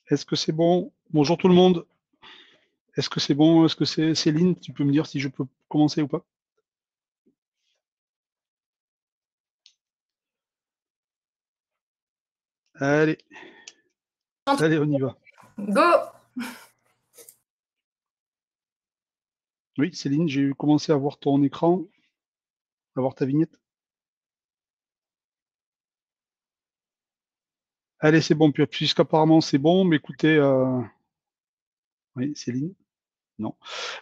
Est-ce que c'est bon? Bonjour tout le monde. Est-ce que c'est bon? Est-ce que c'est Céline? Tu peux me dire si je peux commencer ou pas? Allez, allez, on y va. Go! Oui, Céline, j'ai commencé à voir ton écran, à voir ta vignette. Allez, c'est bon, puisqu'apparemment c'est bon, mais écoutez, oui, Céline. Non.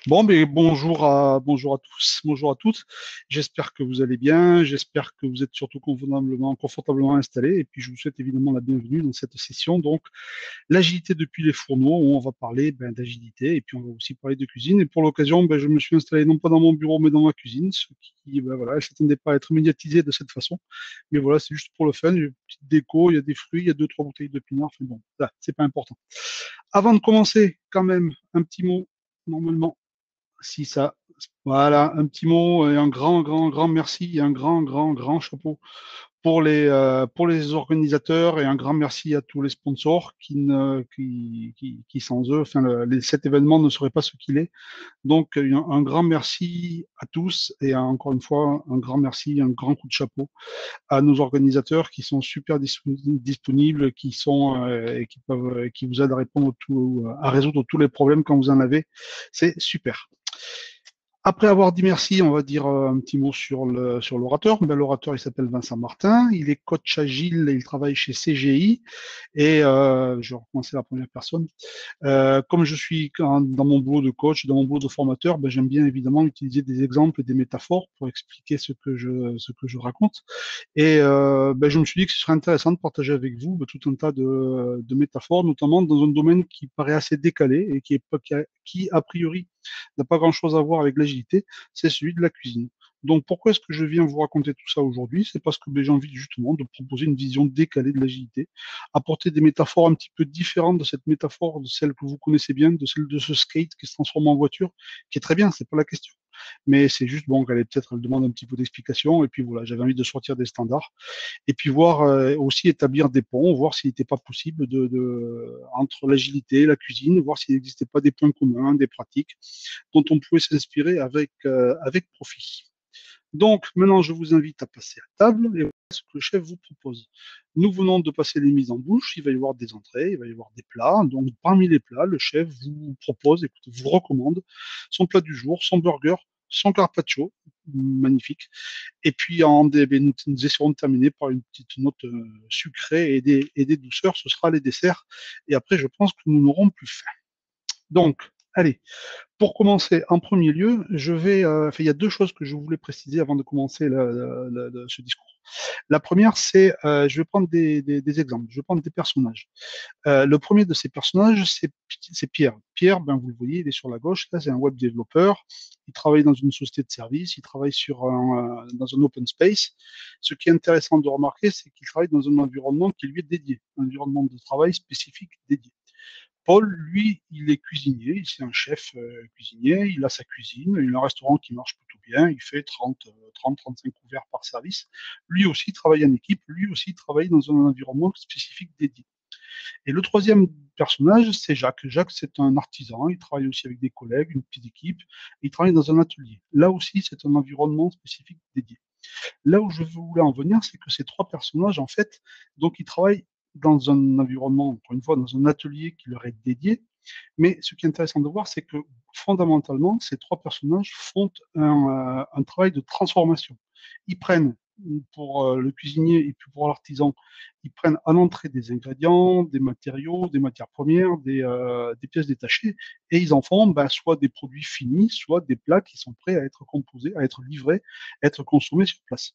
Bon, mais bonjour à tous, bonjour à toutes. J'espère que vous allez bien. J'espère que vous êtes surtout confortablement installés. Et puis, je vous souhaite évidemment la bienvenue dans cette session. Donc, l'agilité depuis les fourneaux, où on va parler d'agilité. Et puis, on va aussi parler de cuisine. Et pour l'occasion, je me suis installé non pas dans mon bureau, mais dans ma cuisine. Ce qui, voilà, je ne s'attendais pas à être médiatisé de cette façon. Mais voilà, c'est juste pour le fun. J'ai une petite déco, il y a des fruits, il y a deux, trois bouteilles de pinard. Enfin bon, là, c'est pas important. Avant de commencer, quand même, un petit mot, normalement, si ça, voilà, un petit mot et un grand merci et un grand chapeau pour les organisateurs et un grand merci à tous les sponsors qui sans eux, enfin, cet événement ne serait pas ce qu'il est. Donc, un grand merci à tous et encore une fois, un grand merci, un grand coup de chapeau à nos organisateurs qui sont super disponibles, et qui peuvent, qui vous aident à répondre à résoudre tous les problèmes quand vous en avez. C'est super. Après avoir dit merci, on va dire un petit mot sur l'orateur. L'orateur, il s'appelle Vincent Martin. Il est coach agile et il travaille chez CGI. Et je vais recommencer la première personne. Comme je suis dans mon boulot de coach, dans mon boulot de formateur, j'aime bien évidemment utiliser des exemples et des métaphores pour expliquer ce que je raconte. Et je me suis dit que ce serait intéressant de partager avec vous tout un tas de métaphores, notamment dans un domaine qui paraît assez décalé et qui a priori, n'a pas grand-chose à voir avec l'agilité, c'est celui de la cuisine. Donc pourquoi est-ce que je viens vous raconter tout ça aujourd'hui? C'est parce que j'ai envie justement de proposer une vision décalée de l'agilité, apporter des métaphores un petit peu différentes de cette métaphore, de celle que vous connaissez bien, de celle de ce skate qui se transforme en voiture, qui est très bien, c'est pas la question. Mais c'est juste, bon, elle demande un petit peu d'explication, et puis voilà, j'avais envie de sortir des standards, et puis voir aussi établir des ponts, voir s'il n'était pas possible entre l'agilité et la cuisine, voir s'il n'existait pas des points communs, des pratiques dont on pouvait s'inspirer avec profit. Donc, maintenant, je vous invite à passer à table et voilà ce que le chef vous propose. Nous venons de passer les mises en bouche, il va y avoir des entrées, il va y avoir des plats. Donc, parmi les plats, le chef vous propose, écoutez, vous recommande son plat du jour, son burger, son carpaccio, magnifique. Et puis, nous essaierons de terminer par une petite note sucrée et des douceurs, ce sera les desserts. Et après, je pense que nous n'aurons plus faim. Donc, allez, pour commencer, en premier lieu, il y a deux choses que je voulais préciser avant de commencer ce discours. La première, c'est, je vais prendre des exemples, je vais prendre des personnages. Le premier de ces personnages, c'est Pierre. Pierre, vous le voyez, il est sur la gauche, là, c'est un web développeur. Il travaille dans une société de service, il travaille dans un open space. Ce qui est intéressant de remarquer, c'est qu'il travaille dans un environnement qui lui est dédié, un environnement de travail spécifique dédié. Paul, lui, il est cuisinier, c'est un chef cuisinier, il a sa cuisine, il a un restaurant qui marche plutôt bien, il fait 30-35 couverts par service. Lui aussi travaille en équipe, lui aussi travaille dans un environnement spécifique dédié. Et le troisième personnage, c'est Jacques. Jacques, c'est un artisan, il travaille aussi avec des collègues, une petite équipe, il travaille dans un atelier. Là aussi, c'est un environnement spécifique dédié. Là où je voulais en venir, c'est que ces trois personnages, en fait, donc ils travaillent dans un environnement, encore une fois, dans un atelier qui leur est dédié. Mais ce qui est intéressant de voir, c'est que fondamentalement, ces trois personnages font un travail de transformation. Ils prennent, pour le cuisinier et puis pour l'artisan, ils prennent à l'entrée des ingrédients, des matériaux, des matières premières, des pièces détachées, et ils en font soit des produits finis, soit des plats qui sont prêts à être composés, à être livrés, à être consommés sur place.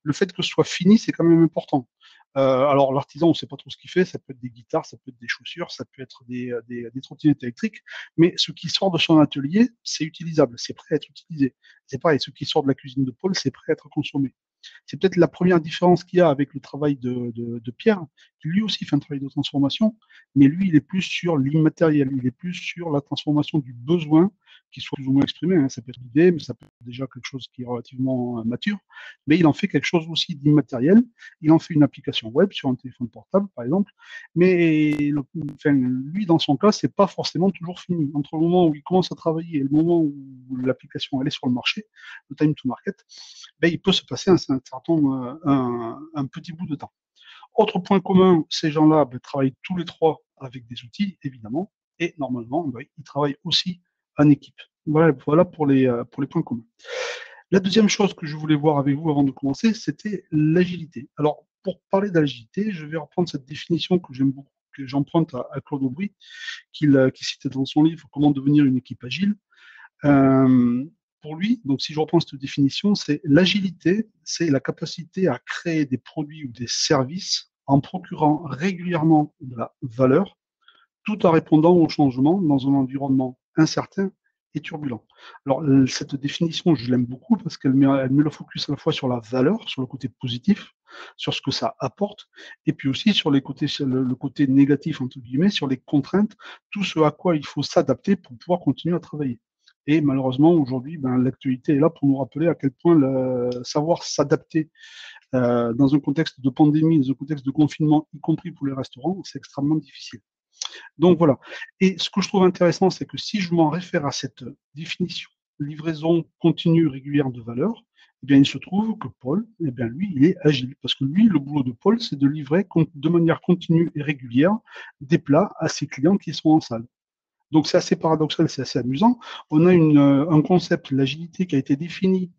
Le fait que ce soit fini, c'est quand même important. Alors l'artisan, on ne sait pas trop ce qu'il fait, ça peut être des guitares, ça peut être des chaussures, ça peut être des trottinettes électriques, mais ce qui sort de son atelier, c'est utilisable, c'est prêt à être utilisé. C'est pareil, ce qui sort de la cuisine de Paul, c'est prêt à être consommé. C'est peut-être la première différence qu'il y a avec le travail de Pierre, qui lui aussi fait un travail de transformation, mais lui, il est plus sur l'immatériel, il est plus sur la transformation du besoin qui soit plus ou moins exprimé, hein. Ça peut être l'idée, mais ça peut être déjà quelque chose qui est relativement mature, mais il en fait quelque chose aussi d'immatériel. Il en fait une application web sur un téléphone portable, par exemple, mais lui, dans son cas, c'est pas forcément toujours fini. Entre le moment où il commence à travailler et le moment où l'application elle est sur le marché, le time to market, ben, il peut se passer un petit bout de temps. Autre point commun, ces gens-là ben, travaillent tous les trois avec des outils, évidemment, et normalement, ben, ils travaillent aussi en équipe. Voilà pour les points communs. La deuxième chose que je voulais voir avec vous avant de commencer, c'était l'agilité. Alors, pour parler d'agilité, je vais reprendre cette définition que j'aime beaucoup, que j'emprunte à Claude Aubry, qui citait dans son livre Comment devenir une équipe agile. Euh, pour lui, donc si je reprends cette définition, c'est l'agilité, c'est la capacité à créer des produits ou des services en procurant régulièrement de la valeur, tout en répondant aux changements dans un environnement incertain et turbulent. Alors, cette définition, je l'aime beaucoup parce elle met le focus à la fois sur la valeur, sur le côté positif, sur ce que ça apporte, et puis aussi sur sur le côté négatif, entre guillemets, sur les contraintes, tout ce à quoi il faut s'adapter pour pouvoir continuer à travailler. Et malheureusement, aujourd'hui, ben, l'actualité est là pour nous rappeler à quel point savoir s'adapter dans un contexte de pandémie, dans un contexte de confinement, y compris pour les restaurants, c'est extrêmement difficile. Donc voilà. Et ce que je trouve intéressant, c'est que si je m'en réfère à cette définition, livraison continue régulière de valeur, eh bien, il se trouve que Paul, eh bien, lui, il est agile. Parce que lui, le boulot de Paul, c'est de livrer de manière continue et régulière des plats à ses clients qui sont en salle. Donc c'est assez paradoxal, c'est assez amusant. On a un concept, l'agilité, qui a été défini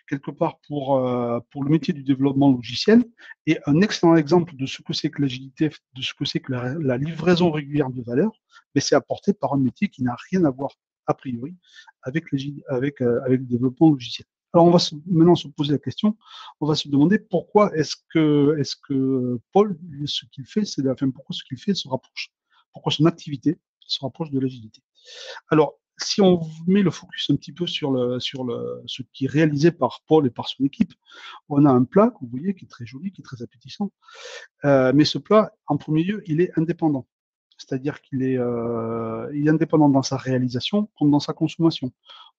quelque part pour le métier du développement logiciel, et un excellent exemple de ce que c'est que l'agilité, de ce que c'est que la livraison régulière de valeur, mais c'est apporté par un métier qui n'a rien à voir, a priori, avec le développement logiciel. Alors on va maintenant se poser la question, on va se demander pourquoi est-ce que Paul, ce qu'il fait, pourquoi ce qu'il fait se rapproche, pourquoi son activité se rapproche de l'agilité. Alors, si on met le focus un petit peu ce qui est réalisé par Paul et par son équipe, on a un plat que vous voyez qui est très joli, qui est très appétissant. Mais ce plat, en premier lieu, il est indépendant. C'est-à-dire il est indépendant dans sa réalisation comme dans sa consommation.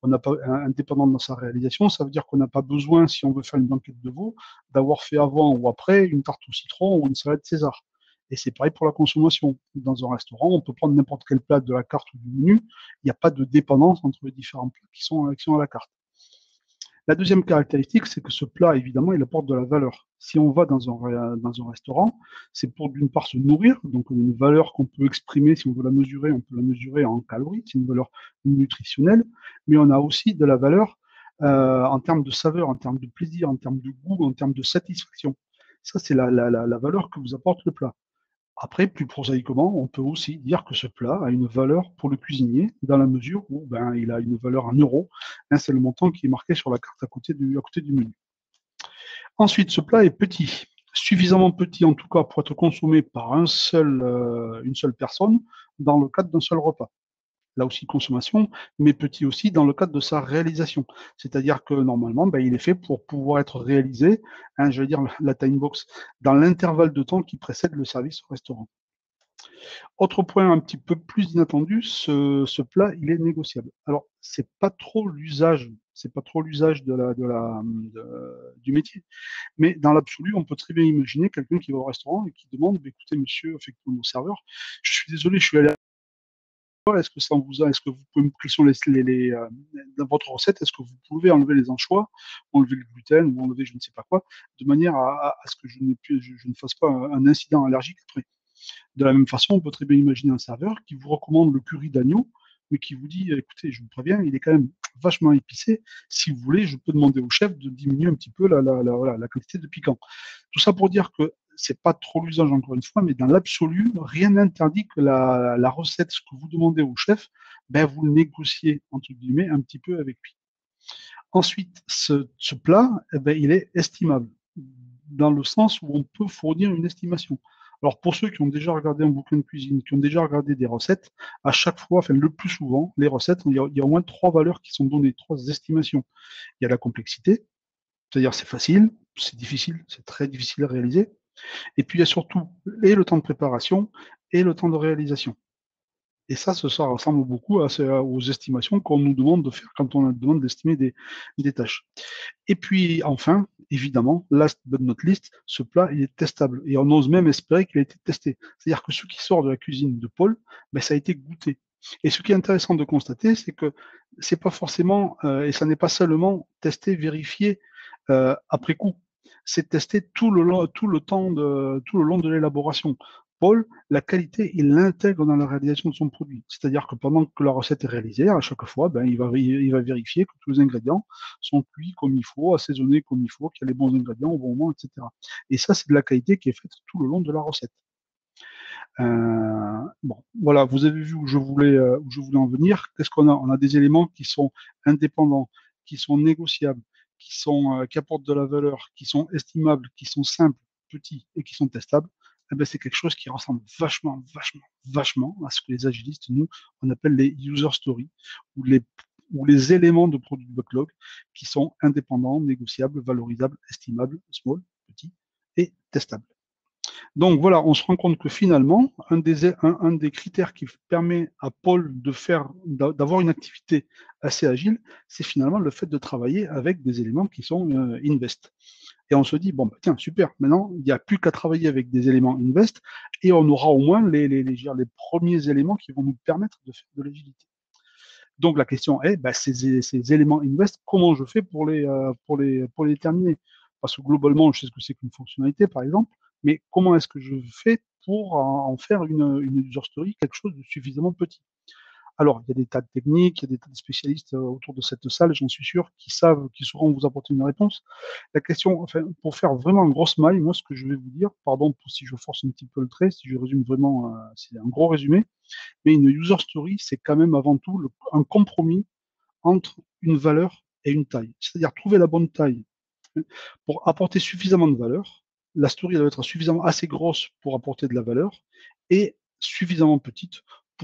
On n'a pas indépendant dans sa réalisation, ça veut dire qu'on n'a pas besoin, si on veut faire une banquette de veau, d'avoir fait avant ou après une tarte au citron ou une salade César. Et c'est pareil pour la consommation. Dans un restaurant, on peut prendre n'importe quel plat de la carte ou du menu. Il n'y a pas de dépendance entre les différents plats qui sont à la carte. La deuxième caractéristique, c'est que ce plat, évidemment, il apporte de la valeur. Si on va dans un restaurant, c'est pour d'une part se nourrir, donc une valeur qu'on peut exprimer, si on veut la mesurer, on peut la mesurer en calories, c'est une valeur nutritionnelle, mais on a aussi de la valeur en termes de saveur, en termes de plaisir, en termes de goût, en termes de satisfaction. Ça, c'est la valeur que vous apporte le plat. Après, plus prosaïquement, on peut aussi dire que ce plat a une valeur pour le cuisinier, dans la mesure où ben, il a une valeur en euros. Hein, c'est le montant qui est marqué sur la carte à côté du menu. Ensuite, ce plat est petit, suffisamment petit en tout cas pour être consommé par une seule personne dans le cadre d'un seul repas. Là aussi consommation, mais petit aussi dans le cadre de sa réalisation. C'est-à-dire que normalement, ben, il est fait pour pouvoir être réalisé, hein, je veux dire la time box, dans l'intervalle de temps qui précède le service au restaurant. Autre point un petit peu plus inattendu, ce plat, il est négociable. Alors, c'est pas trop l'usage du métier, mais dans l'absolu, on peut très bien imaginer quelqu'un qui va au restaurant et qui demande, bah, écoutez, monsieur, effectivement, mon serveur, je suis désolé, je suis allé est-ce que est-ce que vous pouvez me, quels sont dans votre recette, est-ce que vous pouvez enlever les anchois, enlever le gluten ou enlever je ne sais pas quoi, de manière à ce que je ne fasse pas un incident allergique après. De la même façon, on peut très bien imaginer un serveur qui vous recommande le curry d'agneau, mais qui vous dit, écoutez, je vous préviens, il est quand même vachement épicé. Si vous voulez, je peux demander au chef de diminuer un petit peu voilà, la quantité de piquant. Tout ça pour dire que c'est pas trop l'usage, encore une fois, mais dans l'absolu, rien n'interdit que la recette, ce que vous demandez au chef, ben, vous le négociez, entre guillemets, un petit peu avec lui. Ensuite, ce plat, eh ben, il est estimable, dans le sens où on peut fournir une estimation. Alors pour ceux qui ont déjà regardé un bouquin de cuisine, qui ont déjà regardé des recettes, à chaque fois, enfin le plus souvent, les recettes, il y a au moins trois valeurs qui sont données, trois estimations. Il y a la complexité, c'est-à-dire c'est facile, c'est difficile, c'est très difficile à réaliser. Et puis il y a surtout et le temps de préparation et le temps de réalisation. Et ça ressemble beaucoup aux estimations qu'on nous demande de faire quand on nous demande d'estimer des tâches. Et puis enfin, évidemment, last but not least, ce plat il est testable et on ose même espérer qu'il a été testé. C'est-à-dire que ce qui sort de la cuisine de Paul, ben, ça a été goûté. Et ce qui est intéressant de constater, c'est que c'est pas forcément et ça n'est pas seulement testé, vérifié après coup. C'est testé tout le long de l'élaboration. Paul, la qualité, il l'intègre dans la réalisation de son produit. C'est-à-dire que pendant que la recette est réalisée, à chaque fois, ben, il va vérifier que tous les ingrédients sont cuits comme il faut, assaisonnés comme il faut, qu'il y a les bons ingrédients au bon moment, etc. Et ça, c'est de la qualité qui est faite tout le long de la recette. Bon, voilà, vous avez vu où je voulais en venir. Qu'est-ce qu'on a? On a des éléments qui sont indépendants, qui sont négociables, qui apportent de la valeur, qui sont estimables, qui sont simples, petits et qui sont testables. Eh ben, c'est quelque chose qui ressemble vachement à ce que les agilistes, nous, on appelle les user stories ou ou les éléments de produit backlog qui sont indépendants, négociables, valorisables, estimables, small, petits et testables. Donc voilà, on se rend compte que finalement, un des critères qui permet à Paul d'avoir une activité assez agile, c'est finalement le fait de travailler avec des éléments qui sont invest. Et on se dit, bon, bah, tiens, super, maintenant, il n'y a plus qu'à travailler avec des éléments invest et on aura au moins les premiers éléments qui vont nous permettre de faire de l'agilité. Donc la question est, bah, ces éléments invest, comment je fais pour les terminer? Parce que globalement, je sais ce que c'est qu'une fonctionnalité, par exemple, mais comment est-ce que je fais pour en faire une user story quelque chose de suffisamment petit? Alors, il y a des tas de techniques, il y a des tas de spécialistes autour de cette salle, j'en suis sûr, qui sauront vous apporter une réponse. La question, enfin, pour faire vraiment une grosse maille, moi, ce que je vais vous dire, pardon pour si je force un petit peu le trait, si je résume vraiment, c'est un gros résumé, mais une user story, c'est quand même avant tout un compromis entre une valeur et une taille. C'est-à-dire trouver la bonne taille pour apporter suffisamment de valeur. La story doit être suffisamment assez grosse pour apporter de la valeur et suffisamment petite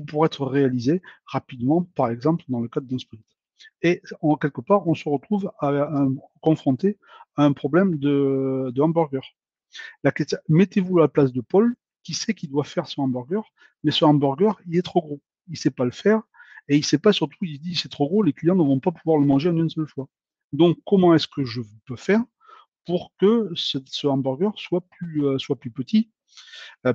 pour être réalisée rapidement, par exemple dans le cadre d'un sprint. Et quelque part, on se retrouve confronté à un problème de hamburger. Mettez-vous à la place de Paul, qui sait qu'il doit faire son hamburger, mais ce hamburger, il est trop gros. Il ne sait pas le faire, et il ne sait pas surtout, il se dit c'est trop gros, les clients ne vont pas pouvoir le manger en une seule fois. Donc, comment est-ce que je peux faire pour que ce hamburger soit plus petit,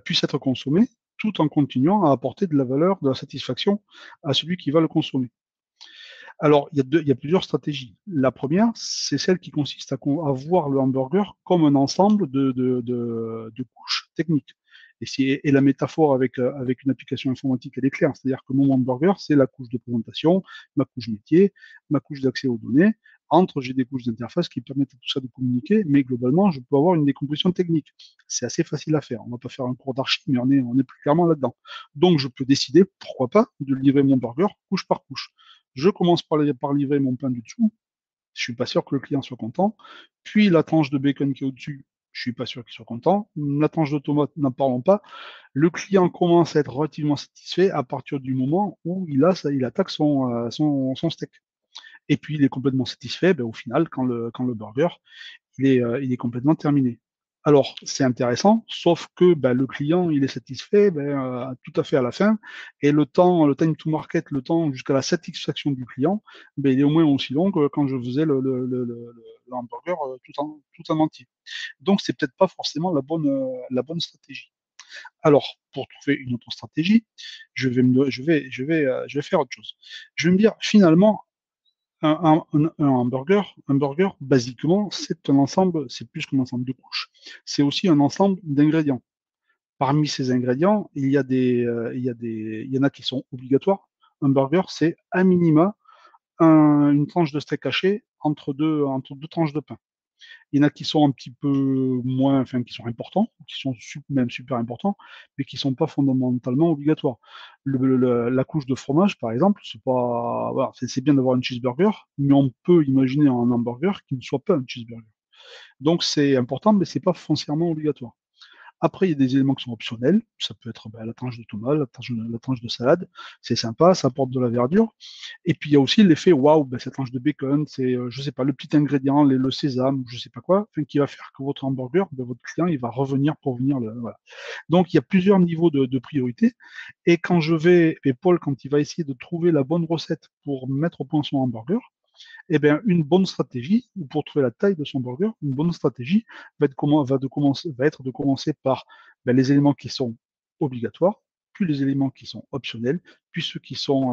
puisse être consommé, tout en continuant à apporter de la valeur, de la satisfaction à celui qui va le consommer? Alors, il y a plusieurs stratégies. La première, c'est celle qui consiste à voir le hamburger comme un ensemble de couches techniques. Et la métaphore avec une application informatique, elle est claire. C'est-à-dire que mon hamburger, c'est la couche de présentation, ma couche métier, ma couche d'accès aux données. Entre, j'ai des couches d'interface qui permettent à tout ça de communiquer, mais globalement, je peux avoir une décomposition technique. C'est assez facile à faire. On ne va pas faire un cours d'archi, mais on est plus clairement là-dedans. Donc, je peux décider, pourquoi pas, de livrer mon burger couche par couche. Je commence par livrer mon pain du dessous. Je suis pas sûr que le client soit content. Puis la tranche de bacon qui est au-dessus, je suis pas sûr qu'il soit content. La tranche de tomate, n'en parlons pas. Le client commence à être relativement satisfait à partir du moment où il attaque son steak. Et puis il est complètement satisfait, ben, au final, quand le burger il est complètement terminé. Alors, c'est intéressant, sauf que ben, le client, il est satisfait ben, tout à fait à la fin, et le time to market, le temps jusqu'à la satisfaction du client, ben, il est au moins aussi long que quand je faisais le hamburger tout en entier. Donc, c'est peut-être pas forcément la bonne stratégie. Alors, pour trouver une autre stratégie, je vais faire autre chose. Je vais me dire, finalement, un burger, basiquement, c'est un ensemble, c'est plus qu'un ensemble de couches. C'est aussi un ensemble d'ingrédients. Parmi ces ingrédients, il y en a qui sont obligatoires. Un burger, c'est à minima une tranche de steak haché entre deux tranches de pain. Il y en a qui sont un petit peu moins, enfin, qui sont importants, qui sont même super importants, mais qui sont pas fondamentalement obligatoires. La couche de fromage, par exemple, c'est pas, voilà, c'est bien d'avoir un cheeseburger, mais on peut imaginer un hamburger qui ne soit pas un cheeseburger. Donc c'est important, mais c'est pas foncièrement obligatoire. Après, il y a des éléments qui sont optionnels. Ça peut être la tranche de tomate, la tranche de salade. C'est sympa, ça apporte de la verdure. Et puis, il y a aussi l'effet waouh, cette tranche de bacon, c'est, je sais pas, le petit ingrédient, le sésame, je sais pas quoi, enfin, qui va faire que votre hamburger, votre client, il va revenir pour venir voilà. Donc, il y a plusieurs niveaux de priorité. Et quand je vais, et Paul, quand il va essayer de trouver la bonne recette pour mettre au point son hamburger, eh bien, une bonne stratégie, ou pour trouver la taille de son burger, une bonne stratégie va être de commencer par les éléments qui sont obligatoires, puis les éléments qui sont optionnels, puis ceux qui sont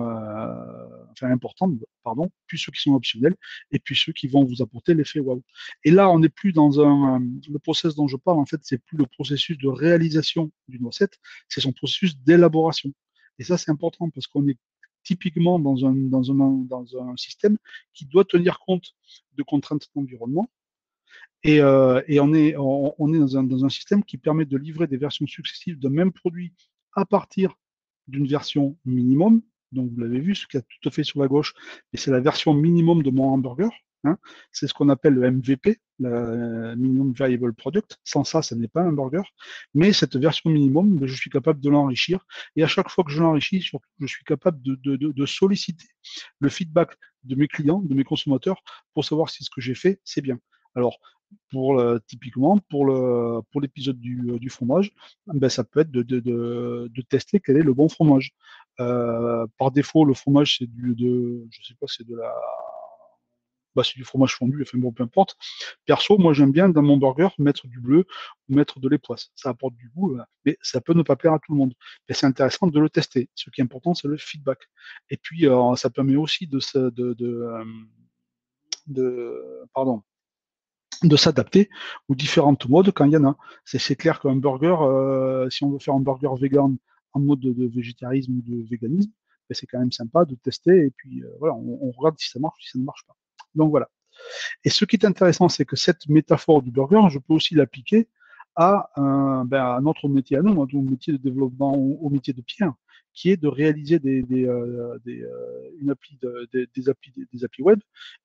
importants, pardon, puis ceux qui sont optionnels, et puis ceux qui vont vous apporter l'effet wow. Et là, on n'est plus dans le process dont je parle, en fait, c'est plus le processus de réalisation d'une recette, c'est son processus d'élaboration. Et ça, c'est important parce qu'on est typiquement dans un système qui doit tenir compte de contraintes d'environnement. Et on est dans un système qui permet de livrer des versions successives d'un même produit à partir d'une version minimum. Donc, vous l'avez vu, ce qu'il y a tout à fait sur la gauche, et c'est la version minimum de mon hamburger. Hein. C'est ce qu'on appelle le MVP, le Minimum Viable Product. Sans ça, ce n'est pas un burger. Mais cette version minimum, je suis capable de l'enrichir. Et à chaque fois que je l'enrichis, surtout, je suis capable de solliciter le feedback de mes clients, de mes consommateurs, pour savoir si ce que j'ai fait, c'est bien. Alors, typiquement, pour l'épisode du fromage, ça peut être de tester quel est le bon fromage. Par défaut, le fromage, je sais pas, c'est du fromage fondu, enfin bon, peu importe. Perso, moi, j'aime bien dans mon burger mettre du bleu ou mettre de l'époisse. Ça apporte du goût, mais ça peut ne pas plaire à tout le monde. Mais c'est intéressant de le tester. Ce qui est important, c'est le feedback. Et puis, ça permet aussi pardon, de s'adapter aux différentes modes quand il y en a. C'est clair qu'un burger, si on veut faire un burger vegan en mode de végétarisme ou de véganisme, c'est quand même sympa de tester et puis voilà, on regarde si ça marche ou si ça ne marche pas. Donc voilà. Et ce qui est intéressant, c'est que cette métaphore du burger, je peux aussi l'appliquer à notre métier à nous, notre métier de développement, au métier de Pierre, qui est de réaliser des applis web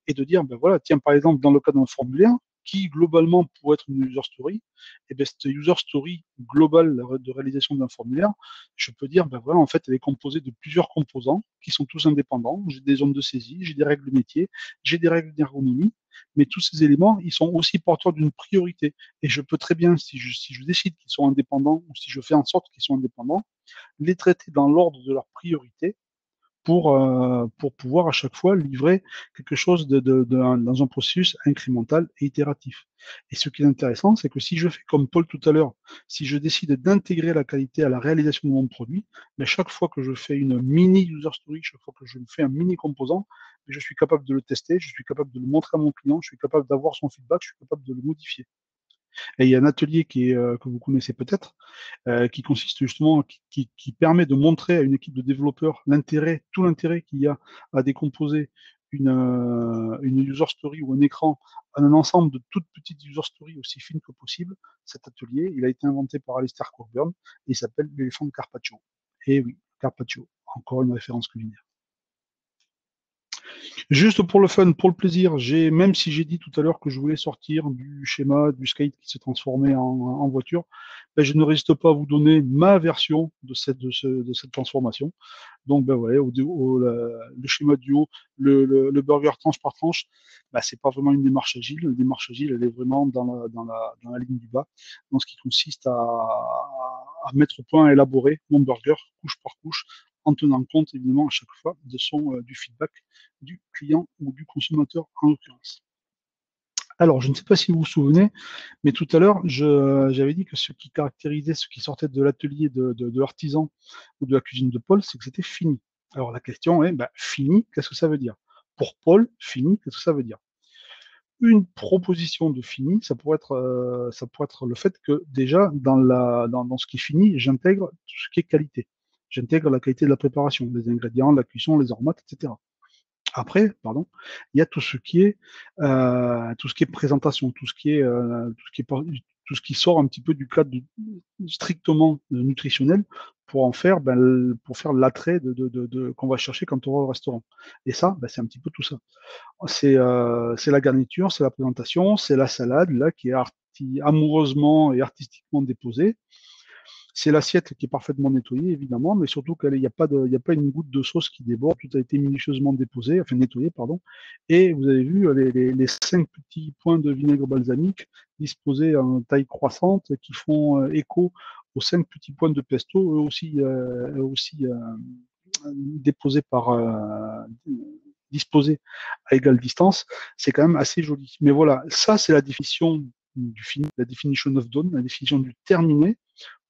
et de dire, ben voilà, tiens, par exemple, dans le cas d'un formulaire, qui globalement pourrait être une user story, et bien cette user story globale de réalisation d'un formulaire, je peux dire, ben voilà, en fait, elle est composée de plusieurs composants qui sont tous indépendants. J'ai des zones de saisie, j'ai des règles métiers, j'ai des règles d'ergonomie, mais tous ces éléments, ils sont aussi porteurs d'une priorité. Et je peux très bien, si je décide qu'ils sont indépendants, ou si je fais en sorte qu'ils sont indépendants, les traiter dans l'ordre de leur priorité pour pouvoir à chaque fois livrer quelque chose dans un processus incrémental et itératif. Et ce qui est intéressant, c'est que si je fais comme Paul tout à l'heure, si je décide d'intégrer la qualité à la réalisation de mon produit, mais chaque fois que je fais une mini user story, chaque fois que je fais un mini composant, je suis capable de le tester, je suis capable de le montrer à mon client, je suis capable d'avoir son feedback, je suis capable de le modifier. Et il y a un atelier que vous connaissez peut-être, qui consiste justement, qui permet de montrer à une équipe de développeurs tout l'intérêt qu'il y a à décomposer une user story ou un écran en un ensemble de toutes petites user stories aussi fines que possible. Cet atelier, il a été inventé par Alistair Cockburn et il s'appelle l'éléphant de Carpaccio. Et oui, Carpaccio, encore une référence culinaire. Juste pour le fun, pour le plaisir, même si j'ai dit tout à l'heure que je voulais sortir du schéma du skate qui se transformait en voiture, je ne résiste pas à vous donner ma version de cette transformation. Donc, ouais, le schéma du haut, le burger tranche par tranche, c'est pas vraiment une démarche agile. La démarche agile, elle est vraiment dans la ligne du bas, dans ce qui consiste à mettre au point, à élaborer mon burger couche par couche, en tenant compte évidemment à chaque fois du feedback du client ou du consommateur en l'occurrence. Alors, je ne sais pas si vous vous souvenez, mais tout à l'heure, j'avais dit que ce qui caractérisait ce qui sortait de l'atelier de l'artisan ou de la cuisine de Paul, c'est que c'était fini. Alors la question est, fini, qu'est-ce que ça veut dire? Pour Paul, fini, qu'est-ce que ça veut dire? Une proposition de fini, ça pourrait être le fait que déjà, dans ce qui est fini, j'intègre tout ce qui est qualité. J'intègre la qualité de la préparation, les ingrédients, la cuisson, les aromates, etc. Après, pardon, il y a tout ce qui est présentation, tout ce qui sort un petit peu du cadre strictement nutritionnel pour en faire, pour faire l'attrait qu'on va chercher quand on va au restaurant. Et ça, c'est un petit peu tout ça. C'est la garniture, c'est la présentation, c'est la salade là qui est amoureusement et artistiquement déposée. C'est l'assiette qui est parfaitement nettoyée, évidemment, mais surtout qu'il n'y a pas de, il y a pas une goutte de sauce qui déborde. Tout a été minutieusement déposé, enfin nettoyé, pardon. Et vous avez vu les 5 petits points de vinaigre balsamique disposés en taille croissante qui font écho aux 5 petits points de pesto, eux aussi déposés disposés à égale distance. C'est quand même assez joli. Mais voilà, ça c'est la définition du fini, la definition of done, la définition du terminé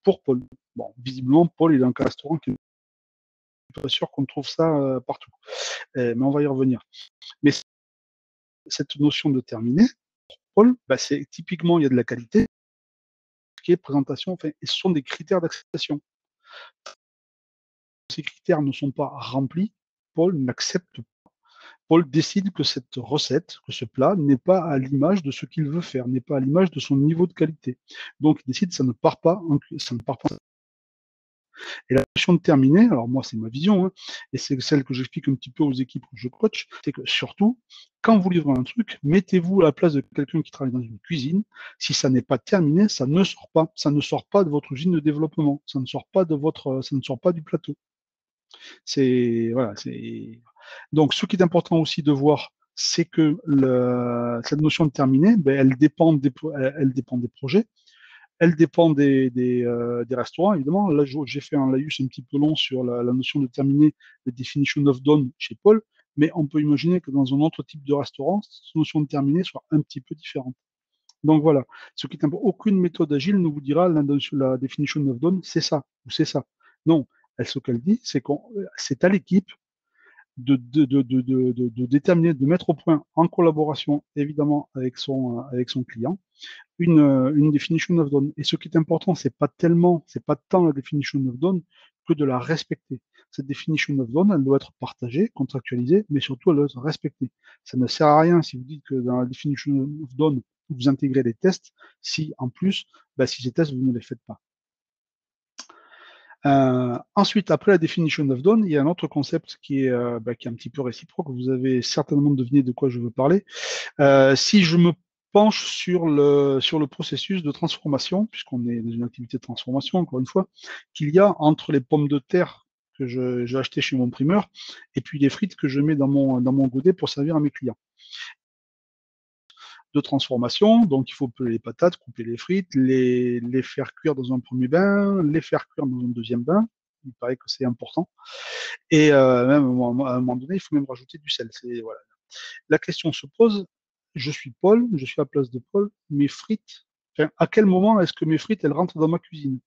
pour Paul. Bon, visiblement, Paul, il est un restaurant qui n'est pas sûr qu'on trouve ça partout. Mais on va y revenir. Mais cette notion de terminé, Paul, bah, c'est typiquement, il y a de la qualité, qui est présentation, enfin, et ce sont des critères d'acceptation. Ces critères ne sont pas remplis, Paul n'accepte pas. Paul décide que cette recette, que ce plat n'est pas à l'image de ce qu'il veut faire, n'est pas à l'image de son niveau de qualité. Donc il décide que ça ne part pas, ça ne part pas. Et la notion de terminer, alors moi c'est ma vision, hein, et c'est celle que j'explique un petit peu aux équipes que je coach, c'est que surtout, quand vous livrez un truc, mettez-vous à la place de quelqu'un qui travaille dans une cuisine. Si ça n'est pas terminé, ça ne sort pas. Ça ne sort pas de votre usine de développement. Ça ne sort pas ça ne sort pas du plateau. Voilà, donc ce qui est important aussi de voir, c'est que cette notion de terminer, ben, elle dépend des projets. Elle dépend des restaurants, évidemment. Là, j'ai fait un laïus un petit peu long sur la notion de terminer, la definition of done chez Paul, mais on peut imaginer que dans un autre type de restaurant, cette notion de terminer soit un petit peu différente. Donc voilà, ce qui est important, aucune méthode agile ne vous dira la definition of done, c'est ça, ou c'est ça. Non, ce qu'elle dit, c'est à l'équipe de déterminer, de mettre au point en collaboration, évidemment, avec son client, une definition of done. Et ce qui est important, c'est pas tant la definition of done que de la respecter. Cette definition of done, elle doit être partagée, contractualisée, mais surtout elle doit être respectée. Ça ne sert à rien si vous dites que dans la definition of done, vous intégrez des tests, si en plus, bah, si ces tests, vous ne les faites pas. Ensuite, après la definition of done, il y a un autre concept qui est un petit peu réciproque. Vous avez certainement deviné de quoi je veux parler. Si je me penche sur le processus de transformation, puisqu'on est dans une activité de transformation, encore une fois, qu'il y a entre les pommes de terre que j'ai achetées chez mon primeur et puis les frites que je mets dans mon godet pour servir à mes clients. De transformation, donc il faut peler les patates, couper les frites, les faire cuire dans un premier bain, les faire cuire dans un deuxième bain. Il paraît que c'est important. Et même à un moment donné, il faut même rajouter du sel. Voilà. La question se pose, je suis Paul, je suis à la place de Paul, mes frites, enfin, à quel moment est-ce que mes frites, elles rentrent dans ma cuisine?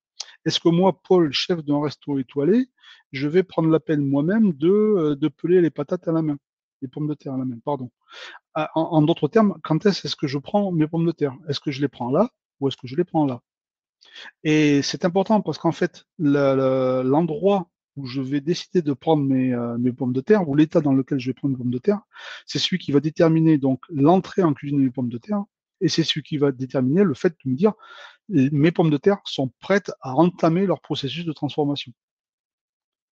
Est-ce que moi, Paul, chef d'un resto étoilé, je vais prendre la peine moi-même de peler les patates à la main, les pommes de terre à la main, pardon. En d'autres termes, quand est-ce que je prends mes pommes de terre? Est-ce que je les prends là ou est-ce que je les prends là? Et c'est important parce qu'en fait, l'endroit où je vais décider de prendre mes pommes de terre, ou l'état dans lequel je vais prendre mes pommes de terre, c'est celui qui va déterminer donc l'entrée en cuisine de mes pommes de terre, et c'est celui qui va déterminer le fait de me dire mes pommes de terre sont prêtes à entamer leur processus de transformation.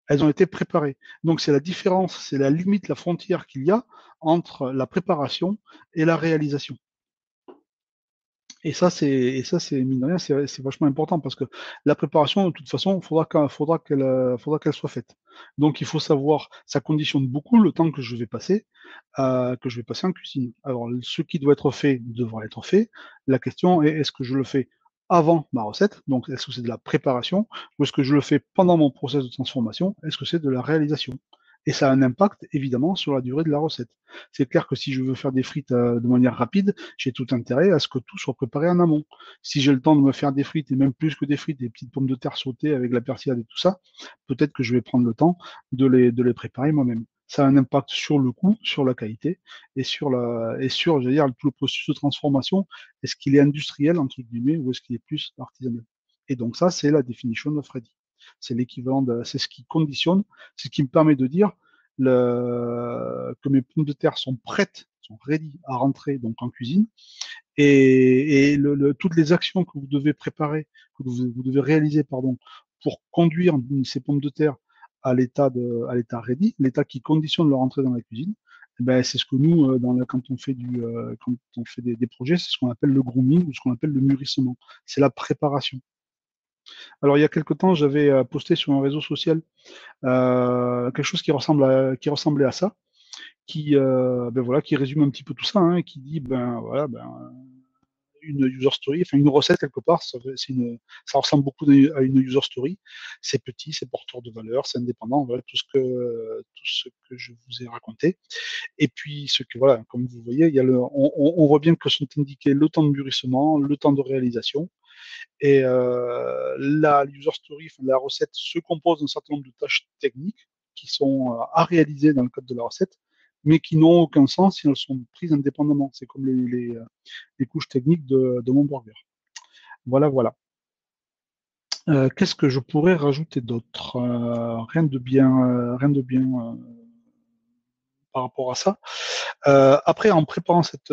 Elles ont été préparées. Donc c'est la différence, c'est la limite, la frontière qu'il y a entre la préparation et la réalisation. Et ça, c'est mine de rien, c'est vachement important parce que la préparation, de toute façon, faudra qu'elle soit faite. Donc, il faut savoir, ça conditionne beaucoup le temps que je vais passer en cuisine. Alors, ce qui doit être fait devra être fait. La question est, est-ce que je le fais avant ma recette? Donc, est-ce que c'est de la préparation ou est-ce que je le fais pendant mon process de transformation? Est-ce que c'est de la réalisation? Et ça a un impact, évidemment, sur la durée de la recette. C'est clair que si je veux faire des frites de manière rapide, j'ai tout intérêt à ce que tout soit préparé en amont. Si j'ai le temps de me faire des frites, et même plus que des frites, des petites pommes de terre sautées avec la persillade et tout ça, peut-être que je vais prendre le temps de les préparer moi-même. Ça a un impact sur le coût, sur la qualité j'allais dire, tout le processus de transformation. Est-ce qu'il est industriel, entre guillemets, ou est-ce qu'il est plus artisanal? Et donc ça, c'est la définition de Freddy. C'est ce qui conditionne, c'est ce qui me permet de dire que mes pommes de terre sont prêtes, sont ready à rentrer donc en cuisine, et toutes les actions que vous devez préparer, que vous devez réaliser, pardon, pour conduire ces pommes de terre à l'état ready, l'état qui conditionne leur entrée dans la cuisine, Ben, c'est ce que nous, quand on fait quand on fait des projets, c'est ce qu'on appelle le grooming ou ce qu'on appelle le mûrissement. C'est la préparation. Alors, il y a quelque temps, j'avais posté sur un réseau social quelque chose qui ressemblait à ça, ben voilà, qui résume un petit peu tout ça, hein, qui dit, ben voilà, une user story, enfin une recette quelque part, ça ressemble beaucoup à une user story. C'est petit, c'est porteur de valeur, c'est indépendant, voilà tout ce que je vous ai raconté. Et puis, voilà, comme vous voyez, on voit bien que sont indiqués le temps de mûrissement, le temps de réalisation. Et la user story, enfin, la recette se compose d'un certain nombre de tâches techniques qui sont à réaliser dans le cadre de la recette, mais qui n'ont aucun sens si elles sont prises indépendamment. C'est comme les couches techniques de mon burger. Voilà, voilà. Qu'est-ce que je pourrais rajouter d'autre? Rien de bien par rapport à ça. Après, en préparant cette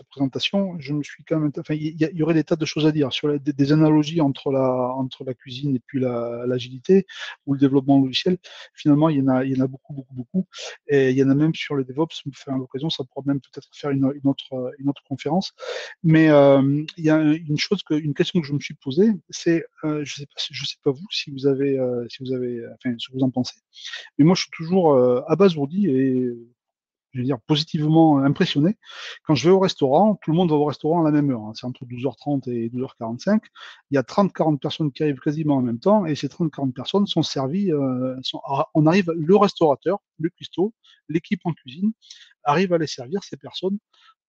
présentation, je me suis quand même, enfin, il y aurait des tas de choses à dire sur des analogies entre la cuisine et puis l'agilité ou le développement logiciel. Finalement, il y en a beaucoup, beaucoup, beaucoup. Et il y en a même sur le DevOps. Enfin, à l'occasion, ça pourrait même peut-être faire une autre conférence. Mais il y a une question que je me suis posée, c'est, je sais pas vous si vous avez, enfin, ce que vous en pensez. Mais moi, je suis toujours abasourdi et je veux dire, positivement impressionné. Quand je vais au restaurant, tout le monde va au restaurant à la même heure, hein. C'est entre 12h30 et 12h45. Il y a 30-40 personnes qui arrivent quasiment en même temps, et ces 30-40 personnes sont servies. On arrive, le restaurateur, le cuistot, l'équipe en cuisine arrive à les servir, ces personnes,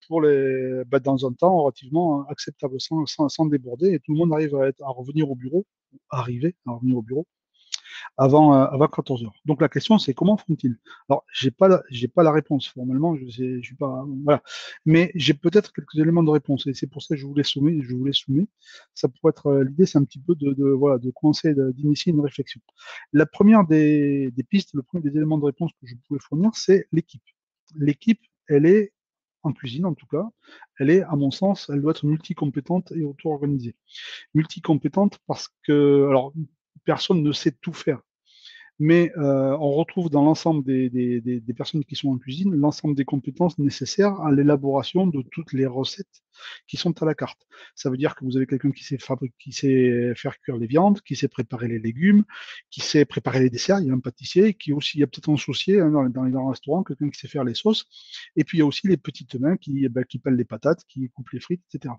dans un temps relativement acceptable, sans déborder, et tout le monde arrive à revenir au bureau, arriver à revenir au bureau avant 14 heures. Donc la question, c'est comment font-ils? Alors, j'ai pas la réponse formellement, je suis pas, voilà, mais j'ai peut-être quelques éléments de réponse, et c'est pour ça que je vous les soumets. Ça pourrait être l'idée, c'est un petit peu voilà, de commencer, d'initier une réflexion. La première des pistes, le premier des éléments de réponse que je pouvais fournir, c'est l'équipe. L'équipe, elle est en cuisine en tout cas, elle est, à mon sens, elle doit être multicompétente et auto-organisée. Multicompétente parce que, alors, personne ne sait tout faire, mais on retrouve dans l'ensemble des personnes qui sont en cuisine l'ensemble des compétences nécessaires à l'élaboration de toutes les recettes qui sont à la carte. Ça veut dire que vous avez quelqu'un qui sait faire cuire les viandes, qui sait préparer les légumes, qui sait préparer les desserts. Il y a un pâtissier qui aussi, il y a peut-être un saucier, hein, dans les restaurants, quelqu'un qui sait faire les sauces. Et puis il y a aussi les petites mains qui pèlent les patates, qui coupent les frites, etc.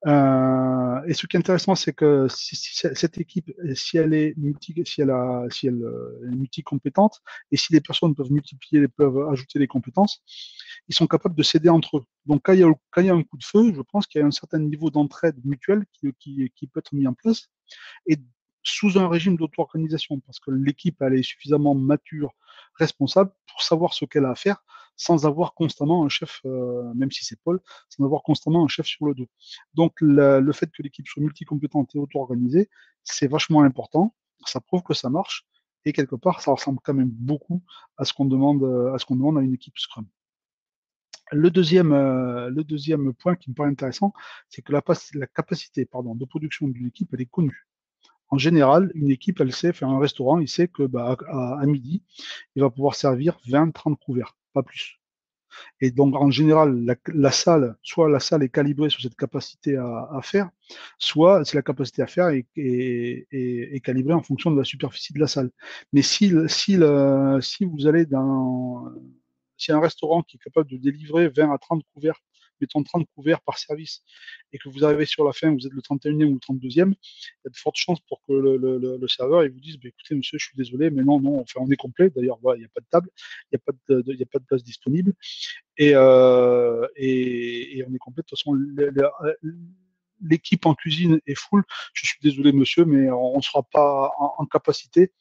Et ce qui est intéressant, c'est que cette équipe, si elle est est multicompétente, et si les personnes peuvent multiplier, peuvent ajouter des compétences, ils sont capables de s'aider entre eux. Donc, quand il y a un coup de feu, je pense qu'il y a un certain niveau d'entraide mutuelle qui peut être mis en place, et sous un régime d'auto-organisation, parce que l'équipe, elle est suffisamment mature, responsable, pour savoir ce qu'elle a à faire, sans avoir constamment un chef, même si c'est Paul, sans avoir constamment un chef sur le dos. Donc, le fait que l'équipe soit multicompétente et auto-organisée, c'est vachement important. Ça prouve que ça marche. Et quelque part, ça ressemble quand même beaucoup à ce qu'on demande, à une équipe Scrum. Le deuxième point qui me paraît intéressant, c'est que la capacité, pardon, de production d'une équipe, elle est connue. En général, une équipe, elle sait faire un restaurant, il sait que à midi, il va pouvoir servir 20-30 couverts, pas plus. Et donc, en général, la salle, soit la salle est calibrée sur cette capacité à faire, soit c'est la capacité à faire est calibrée en fonction de la superficie de la salle. Mais si vous allez si un restaurant qui est capable de délivrer 20 à 30 couverts, mettons 30 couverts par service, et que vous arrivez sur la fin, vous êtes le 31e ou le 32e, il y a de fortes chances pour que le serveur il vous dise, bah, écoutez, monsieur, je suis désolé, mais non, non, enfin, on est complet. D'ailleurs, voilà, il n'y a pas de table, il n'y a pas il y a pas de place disponible. Et on est complet. De toute façon, l'équipe en cuisine est full. Je suis désolé, monsieur, mais on ne sera pas en capacité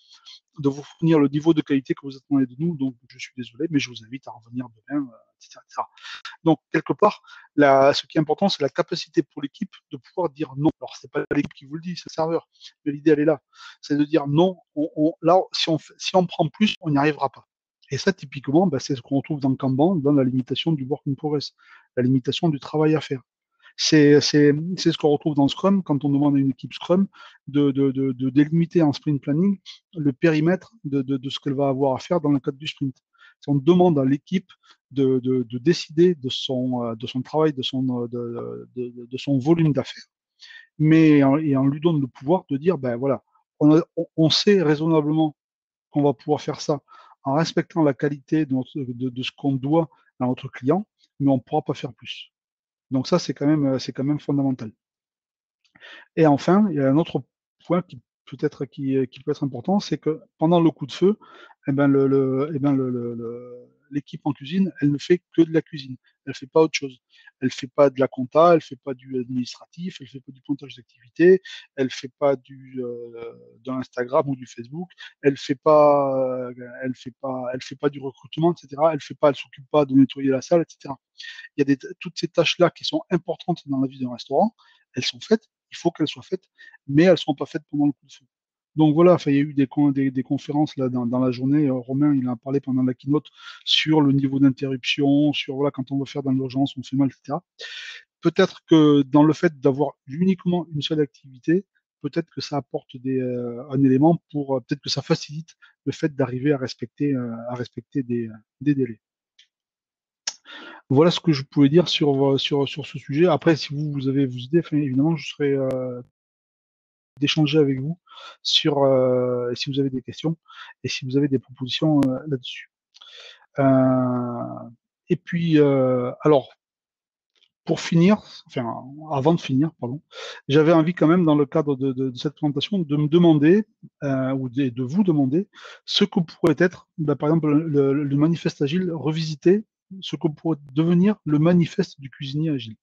de vous fournir le niveau de qualité que vous attendez de nous. Donc, je suis désolé, mais je vous invite à revenir demain, etc., etc. Donc, quelque part, ce qui est important, c'est la capacité pour l'équipe de pouvoir dire non. Alors, c'est pas l'équipe qui vous le dit, c'est le serveur. Mais l'idée, elle est là. C'est de dire non. Là, si on prend plus, on n'y arrivera pas. Et ça, typiquement, c'est ce qu'on retrouve dans Kanban, dans la limitation du work in progress, la limitation du travail à faire. C'est ce qu'on retrouve dans Scrum quand on demande à une équipe Scrum de délimiter en sprint planning le périmètre de ce qu'elle va avoir à faire dans le cadre du sprint. Si on demande à l'équipe de décider de son travail, de son volume d'affaires, et on lui donne le pouvoir de dire, ben voilà, on sait raisonnablement qu'on va pouvoir faire ça en respectant la qualité de ce qu'on doit à notre client, mais on ne pourra pas faire plus. Donc ça, c'est quand même fondamental. Et enfin, il y a un autre point qui peut-être qui peut être important, c'est que pendant le coup de feu, eh ben l'équipe en cuisine, elle ne fait que de la cuisine. Elle fait pas autre chose. Elle fait pas de la compta, elle fait pas du administratif, elle fait pas du comptage d'activité, elle fait pas de l'Instagram ou du Facebook, elle fait pas du recrutement, etc. Elle s'occupe pas de nettoyer la salle, etc. Il y a toutes ces tâches-là qui sont importantes dans la vie d'un restaurant, elles sont faites, il faut qu'elles soient faites, mais elles ne sont pas faites pendant le coup de feu. Donc voilà, enfin, il y a eu des conférences là, dans la journée. Romain, il en a parlé pendant la keynote sur le niveau d'interruption, sur voilà, quand on veut faire dans l'urgence, on fait mal, etc. Peut-être que dans le fait d'avoir uniquement une seule activité, peut-être que ça apporte un élément pour, peut-être que ça facilite le fait d'arriver à respecter des délais. Voilà ce que je pouvais dire sur ce sujet. Après, si vous avez vos idées, enfin, évidemment, je serais d'échanger avec vous sur si vous avez des questions et si vous avez des propositions là-dessus. Et puis, alors, pour finir, enfin, avant de finir, pardon, j'avais envie quand même, dans le cadre de cette présentation, de me demander, ou de vous demander, ce que pourrait être, ben, par exemple, le manifeste agile revisité, ce que pourrait devenir le manifeste du cuisinier agile.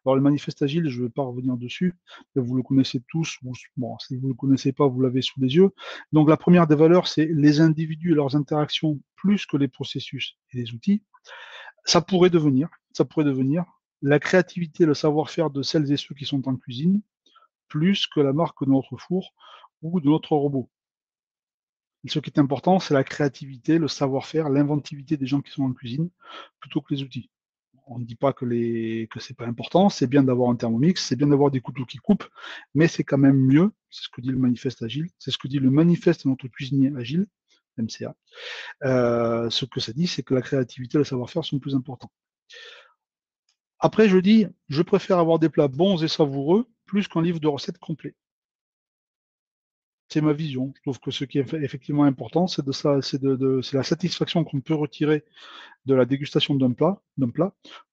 Alors, le manifeste agile, je ne vais pas revenir dessus, vous le connaissez tous, ou bon, si vous ne le connaissez pas, vous l'avez sous les yeux. Donc, la première des valeurs, c'est les individus et leurs interactions plus que les processus et les outils. Ça pourrait devenir la créativité, le savoir-faire de celles et ceux qui sont en cuisine, plus que la marque de notre four ou de notre robot. Et ce qui est important, c'est la créativité, le savoir-faire, l'inventivité des gens qui sont en cuisine, plutôt que les outils. On ne dit pas que c'est pas important, c'est bien d'avoir un thermomix, c'est bien d'avoir des couteaux qui coupent, mais c'est quand même mieux, c'est ce que dit le manifeste agile, c'est ce que dit le manifeste de notre cuisinier agile, MCA. Ce que ça dit, c'est que la créativité et le savoir-faire sont plus importants. Après, je dis, je préfère avoir des plats bons et savoureux plus qu'un livre de recettes complet. C'est ma vision. Je trouve que ce qui est effectivement important, c'est c'est la satisfaction qu'on peut retirer de la dégustation d'un plat,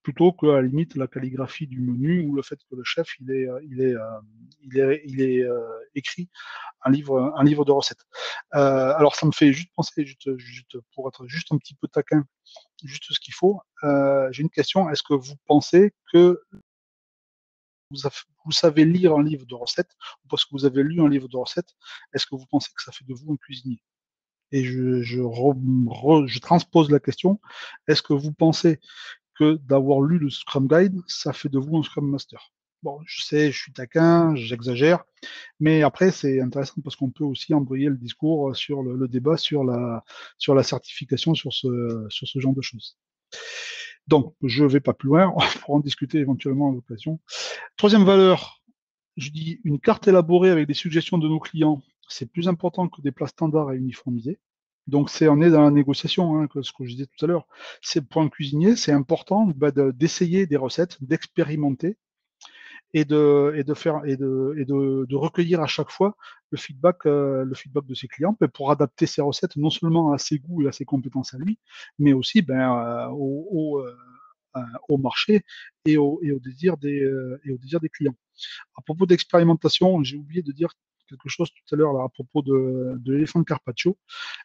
plutôt que à la limite la calligraphie du menu ou le fait que le chef il est écrit un livre de recettes. Alors ça me fait juste penser, juste pour être juste un petit peu taquin, juste ce qu'il faut. J'ai une question. Est-ce que vous pensez que vous savez lire un livre de recettes, ou parce que vous avez lu un livre de recettes, est-ce que vous pensez que ça fait de vous un cuisinier? Et je transpose la question. Est-ce que vous pensez que d'avoir lu le Scrum Guide, ça fait de vous un Scrum Master? Bon, je sais, je suis taquin, j'exagère, mais après, c'est intéressant parce qu'on peut aussi envoyer le discours sur le débat sur la certification, sur ce genre de choses. Donc, je ne vais pas plus loin, on pourra en discuter éventuellement à l'occasion. Troisième valeur, je dis une carte élaborée avec des suggestions de nos clients, c'est plus important que des plats standards et uniformisés. Donc on est dans la négociation, hein, ce que je disais tout à l'heure. C'est pour un cuisinier, c'est important d'essayer des recettes, d'expérimenter de recueillir à chaque fois le feedback de ses clients, ben, pour adapter ses recettes non seulement à ses goûts et à ses compétences à lui, mais aussi au marché et au désir des clients. À propos d'expérimentation, j'ai oublié de dire quelque chose tout à l'heure à propos de l'éléphant de Carpaccio.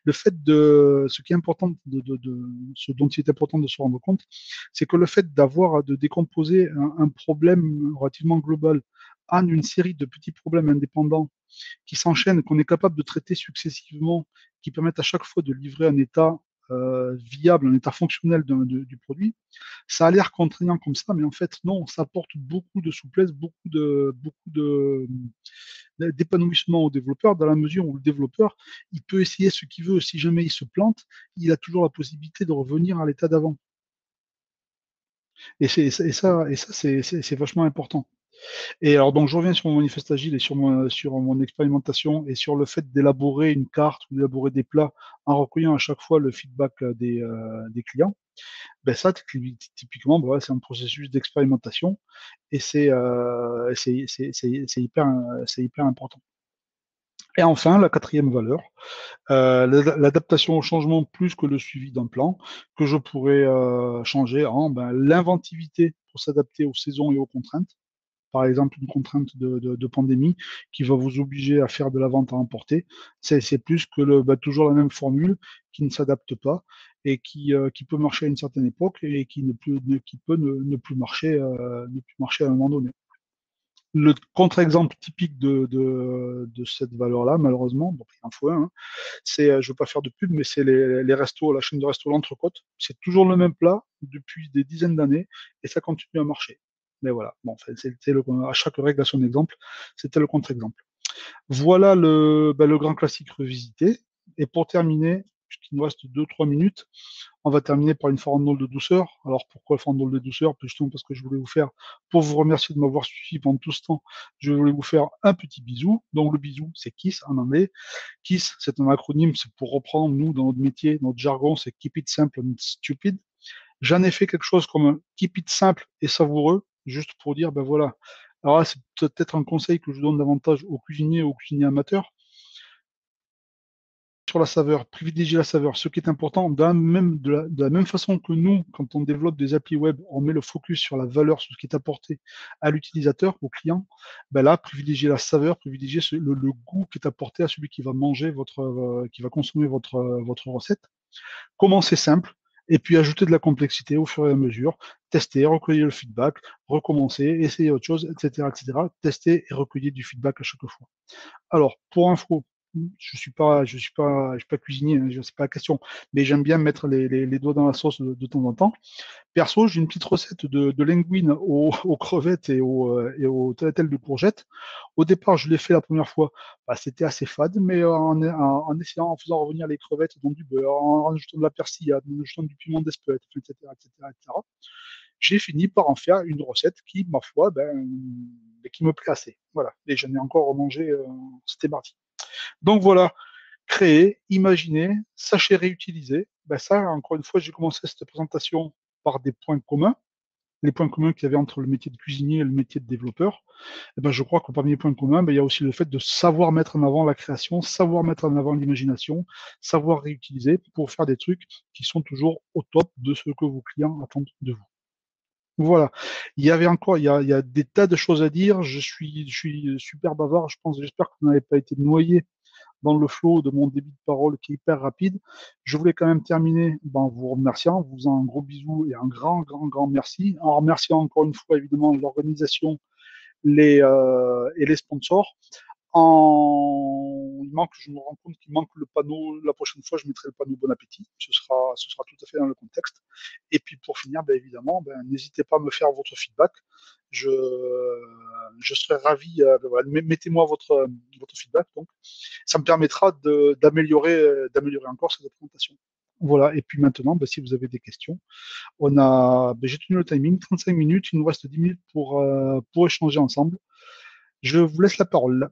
Le fait de ce qui est important ce dont il est important de se rendre compte, c'est que le fait de décomposer un problème relativement global en une série de petits problèmes indépendants qui s'enchaînent, qu'on est capable de traiter successivement, qui permettent à chaque fois de livrer un état viable, un état fonctionnel du produit, ça a l'air contraignant comme ça, mais en fait, non, ça apporte beaucoup de souplesse, d'épanouissement au développeur, dans la mesure où le développeur, il peut essayer ce qu'il veut. Si jamais il se plante, il a toujours la possibilité de revenir à l'état d'avant. Et ça c'est vachement important. Et alors, donc, je reviens sur mon manifeste agile et sur mon expérimentation et sur le fait d'élaborer une carte ou d'élaborer des plats en recueillant à chaque fois le feedback des clients. Ben ça, typiquement, ben ouais, c'est un processus d'expérimentation et c'est hyper important. Et enfin, la quatrième valeur, l'adaptation au changement plus que le suivi d'un plan, que je pourrais changer en ben, l'inventivité pour s'adapter aux saisons et aux contraintes. Par exemple, une contrainte de pandémie qui va vous obliger à faire de la vente à emporter, c'est plus que bah, toujours la même formule qui ne s'adapte pas et qui peut marcher à une certaine époque et qui peut ne plus marcher, ne plus marcher à un moment donné. Le contre-exemple typique de cette valeur-là, malheureusement, bon, il en faut un, hein, c'est, je ne veux pas faire de pub, mais c'est les restos, la chaîne de restos L'Entrecôte. C'est toujours le même plat depuis des dizaines d'années et ça continue à marcher. Mais voilà, bon, enfin, à chaque règle à son exemple, c'était le contre-exemple. Voilà le grand classique revisité. Et pour terminer, puisqu'il nous reste 2-3 minutes, on va terminer par une farandole de douceur. Alors pourquoi farandole de douceur? Justement parce que je voulais vous faire, pour vous remercier de m'avoir suivi pendant tout ce temps, je voulais vous faire un petit bisou. Donc le bisou, c'est KISS en anglais. KISS, c'est un acronyme, c'est pour reprendre, nous, dans notre métier, notre jargon, c'est Keep it simple and stupid. J'en ai fait quelque chose comme un Keep it simple et savoureux, juste pour dire, ben voilà. Alors là, c'est peut-être un conseil que je donne davantage aux cuisiniers, aux cuisiniers amateurs sur la saveur, privilégier la saveur. Ce qui est important, de la même façon que nous, quand on développe des applis web, on met le focus sur la valeur, sur ce qui est apporté à l'utilisateur, au client, ben là, privilégier la saveur, privilégier le goût qui est apporté à celui qui va manger qui va consommer votre recette. Commencer simple, et puis ajouter de la complexité au fur et à mesure, tester, recueillir le feedback, recommencer, essayer autre chose, etc., etc., tester et recueillir du feedback à chaque fois. Alors, pour info, je suis pas cuisinier, hein, c'est pas la question, mais j'aime bien mettre les doigts dans la sauce de temps en temps. Perso, j'ai une petite recette de linguine aux crevettes et aux tagliatelles de courgettes. Au départ, je l'ai fait la première fois, bah, c'était assez fade, mais en essayant, en faisant revenir les crevettes dans du beurre, en rajoutant de la persillade, en rajoutant du piment d'Espelette, etc., etc., etc., j'ai fini par en faire une recette qui, ma foi, qui me plaît assez. Voilà. Et j'en ai encore remangé, c'était mardi. Donc voilà, créer, imaginer, sachez réutiliser. Ben ça, encore une fois, j'ai commencé cette présentation par des points communs, les points communs qu'il y avait entre le métier de cuisinier et le métier de développeur. Et ben, je crois que parmi les points communs, ben, il y a aussi le fait de savoir mettre en avant la création, savoir mettre en avant l'imagination, savoir réutiliser pour faire des trucs qui sont toujours au top de ce que vos clients attendent de vous. Voilà. Il y avait encore, il y a des tas de choses à dire. Je suis super bavard. J'espère que vous n'avez pas été noyé dans le flot de mon débit de parole qui est hyper rapide. Je voulais quand même terminer en vous remerciant, vous faisant un gros bisou et un grand, grand, grand merci. En remerciant encore une fois, évidemment, l'organisation et les sponsors. Je me rends compte qu'il manque le panneau. La prochaine fois, je mettrai le panneau Bon Appétit. Ce sera tout à fait dans le contexte. Et puis pour finir, évidemment, n'hésitez pas à me faire votre feedback. Je, je serai ravi. Voilà, mettez-moi votre feedback. Donc, ça me permettra d'améliorer encore cette présentation. Voilà. Et puis maintenant, si vous avez des questions, j'ai tenu le timing, 35 minutes. Il nous reste 10 minutes pour échanger ensemble. Je vous laisse la parole.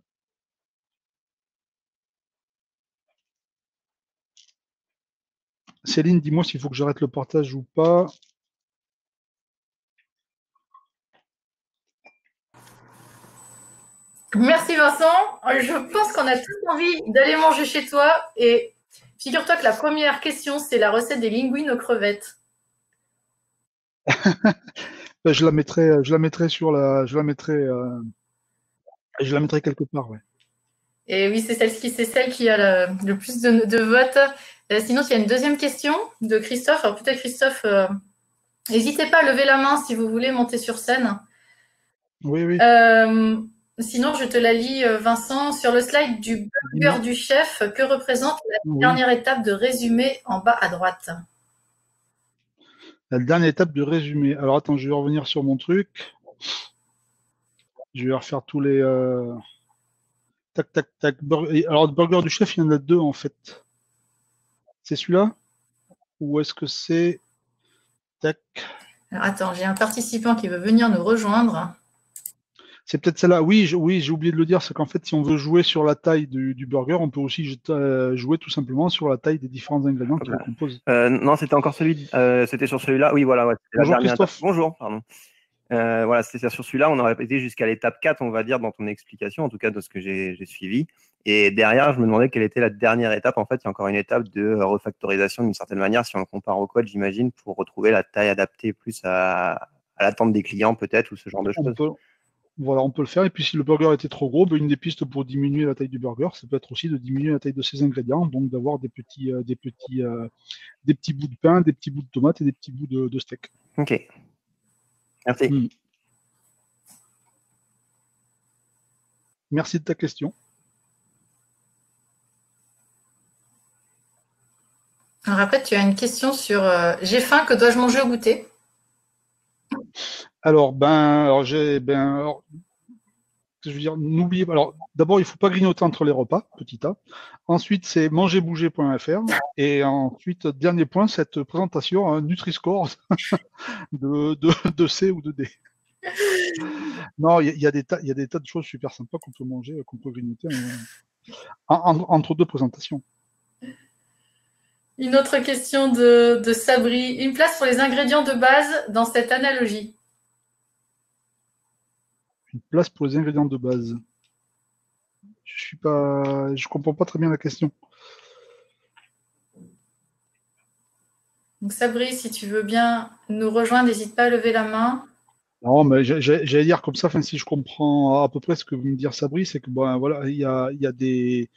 Céline, dis-moi s'il faut que j'arrête le partage ou pas. Merci Vincent. Je pense qu'on a tous envie d'aller manger chez toi. Et figure-toi que la première question, c'est la recette des linguines aux crevettes. Je la mettrai quelque part, ouais. Et oui, c'est celle qui a le plus de votes. Sinon, il y a une deuxième question de Christophe. Alors peut-être Christophe, n'hésitez pas à lever la main si vous voulez monter sur scène. Oui, oui. Euh, Sinon, je te la lis, Vincent. Sur le slide du burger Dis-moi. du chef, que représente la Oui. dernière étape de résumé en bas à droite? La dernière étape de résumé. Alors attends, je vais revenir sur mon truc. Je vais refaire tous les. Tac, tac, tac. Alors, le burger du chef, il y en a deux en fait. C'est celui-là? Ou est-ce que c'est. Tac. Alors, attends, j'ai un participant qui veut venir nous rejoindre. C'est peut-être celle-là. Oui, j'ai oublié de le dire, c'est qu'en fait, si on veut jouer sur la taille du burger, on peut aussi jouer tout simplement sur la taille des différents ingrédients qui le composent. Non, c'était encore c'était sur celui-là. Oui, voilà, ouais, c'était la Bonjour dernière étape. Christophe. Bonjour, pardon. Voilà, c'était sur celui-là. On aurait été jusqu'à l'étape 4, on va dire, dans ton explication, en tout cas de ce que j'ai suivi. Et derrière, je me demandais quelle était la dernière étape. En fait, il y a encore une étape de refactorisation d'une certaine manière, si on le compare au code, j'imagine, pour retrouver la taille adaptée plus à l'attente des clients, peut-être, ou ce genre de choses. Voilà, on peut le faire. Et puis, si le burger était trop gros, une des pistes pour diminuer la taille du burger, ça peut être aussi de diminuer la taille de ses ingrédients, donc d'avoir des petits bouts de pain, des petits bouts de tomates et des petits bouts de steak. Ok. Merci. Merci de ta question. Alors après, tu as une question sur j'ai faim, que dois-je manger au goûter? Alors, je veux dire, n'oubliez pas. Alors, d'abord, il ne faut pas grignoter entre les repas, petit A. Ensuite, c'est mangerbouger.fr. Et ensuite, dernier point, cette présentation a un Nutri-Score de C ou de D. Non, il y a des tas de choses super sympas qu'on peut manger, qu'on peut grignoter entre deux présentations. Une autre question de Sabri. Une place pour les ingrédients de base dans cette analogie? Une place pour les ingrédients de base. Je comprends pas très bien la question. Donc Sabri, si tu veux bien nous rejoindre, n'hésite pas à lever la main. Non, mais j'allais dire comme ça, si je comprends à peu près ce que vous me dire, Sabri, c'est que voilà, il y a des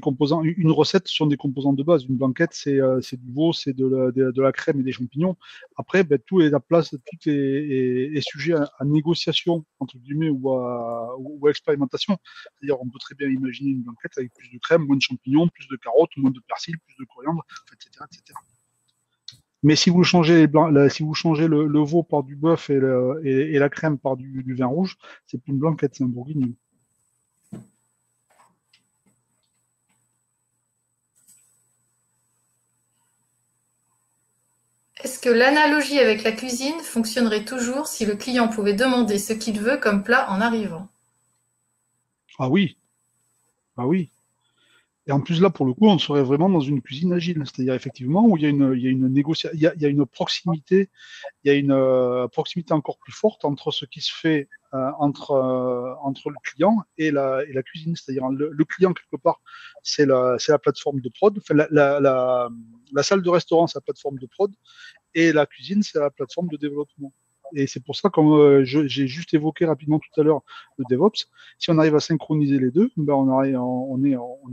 composants. Une recette sont des composants de base. Une blanquette, c'est du veau, c'est de la crème et des champignons. Après, tout est à place, tout est sujet à négociation entre guillemets ou à expérimentation. C'est-à-dire, on peut très bien imaginer une blanquette avec plus de crème, moins de champignons, plus de carottes, moins de persil, plus de coriandre, etc., etc. Mais si vous changez le veau par du bœuf et la crème par du vin rouge, c'est plus une blanquette, c'est un bourguignon. Est-ce que l'analogie avec la cuisine fonctionnerait toujours si le client pouvait demander ce qu'il veut comme plat en arrivant? Ah oui. Ah oui. Et en plus, là, pour le coup, on serait vraiment dans une cuisine agile. C'est-à-dire, effectivement, où il y a une négociation, il y a une proximité, il y a une proximité encore plus forte entre ce qui se fait entre le client et la cuisine. C'est-à-dire, le client, quelque part, c'est la plateforme de prod. Enfin, la salle de restaurant, c'est la plateforme de prod. Et la cuisine, c'est la plateforme de développement. Et c'est pour ça, comme j'ai juste évoqué rapidement tout à l'heure le DevOps, si on arrive à synchroniser les deux, on est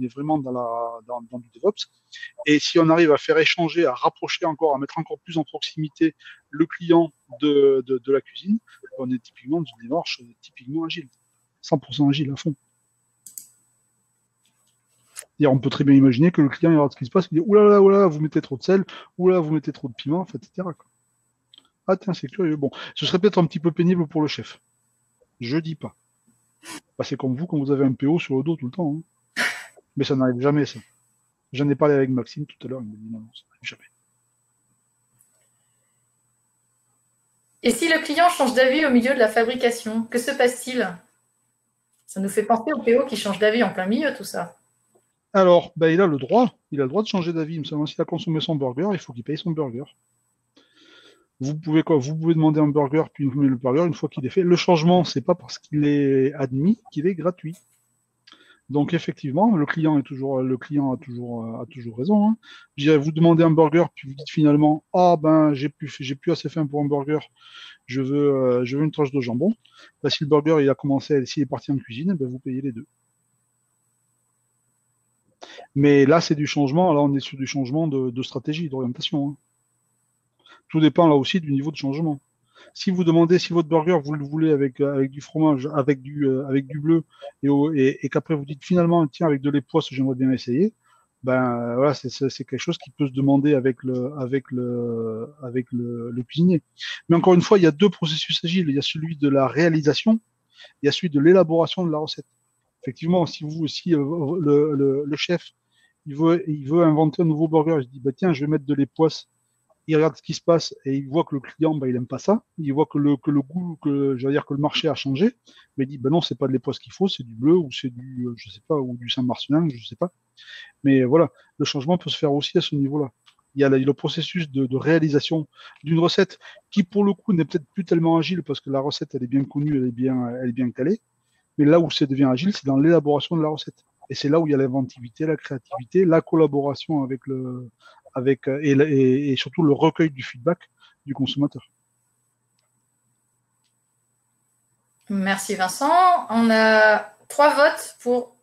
vraiment dans du DevOps. Et si on arrive à faire échanger, à rapprocher encore, à mettre encore plus en proximité le client de la cuisine, on est typiquement dans une démarche typiquement agile, 100% agile à fond. On peut très bien imaginer que le client, il regarde ce qui se passe, il dit oulala, vous mettez trop de sel, oulala, vous mettez trop de piment, etc. Ah tiens, c'est curieux. Bon, ce serait peut-être un petit peu pénible pour le chef. Je dis pas. C'est comme vous quand vous avez un PO sur le dos tout le temps. Hein. Mais ça n'arrive jamais, ça. J'en ai parlé avec Maxime tout à l'heure, il m'a dit non, ça n'arrive jamais. Et si le client change d'avis au milieu de la fabrication, que se passe-t-il? Ça nous fait penser au PO qui change d'avis en plein milieu, tout ça. Alors, il a le droit. Il a le droit de changer d'avis. Il me semble s'il a consommé son burger, il faut qu'il paye son burger. Vous pouvez demander un burger, puis vous mettez le burger une fois qu'il est fait. Le changement, c'est pas parce qu'il est admis qu'il est gratuit. Donc effectivement, le client a toujours raison. Hein. Je dirais, vous demandez un burger, puis vous dites finalement, j'ai plus assez faim pour un burger, je veux une tranche de jambon. Si le burger s'il est parti en cuisine, vous payez les deux. Mais là, c'est du changement. Là, on est sur du changement de stratégie, d'orientation. Hein. Tout dépend là aussi du niveau de changement. Si vous demandez si votre burger vous le voulez avec du fromage, avec du bleu, et qu'après vous dites finalement tiens avec de lait poisse j'aimerais bien essayer, voilà c'est quelque chose qui peut se demander avec le cuisinier. Mais encore une fois, il y a deux processus agiles. Il y a celui de la réalisation, il y a celui de l'élaboration de la recette. Effectivement, si le chef il veut inventer un nouveau burger, il se dit tiens je vais mettre de lait poisse. il regarde ce qui se passe et il voit que le client, il n'aime pas ça. Il voit que le goût, je veux dire que le marché a changé. Mais il dit, non, c'est pas de l'époisse qu'il faut, c'est du bleu ou c'est du, je sais pas, ou du Saint-Marcelin, je sais pas. Mais voilà, le changement peut se faire aussi à ce niveau-là. Il y a le processus de réalisation d'une recette qui, pour le coup, n'est peut-être plus tellement agile parce que la recette, elle est bien connue, elle est bien calée. Mais là où ça devient agile, c'est dans l'élaboration de la recette. Et c'est là où il y a l'inventivité, la créativité, la collaboration et surtout le recueil du feedback du consommateur. Merci Vincent. On a 3 votes pour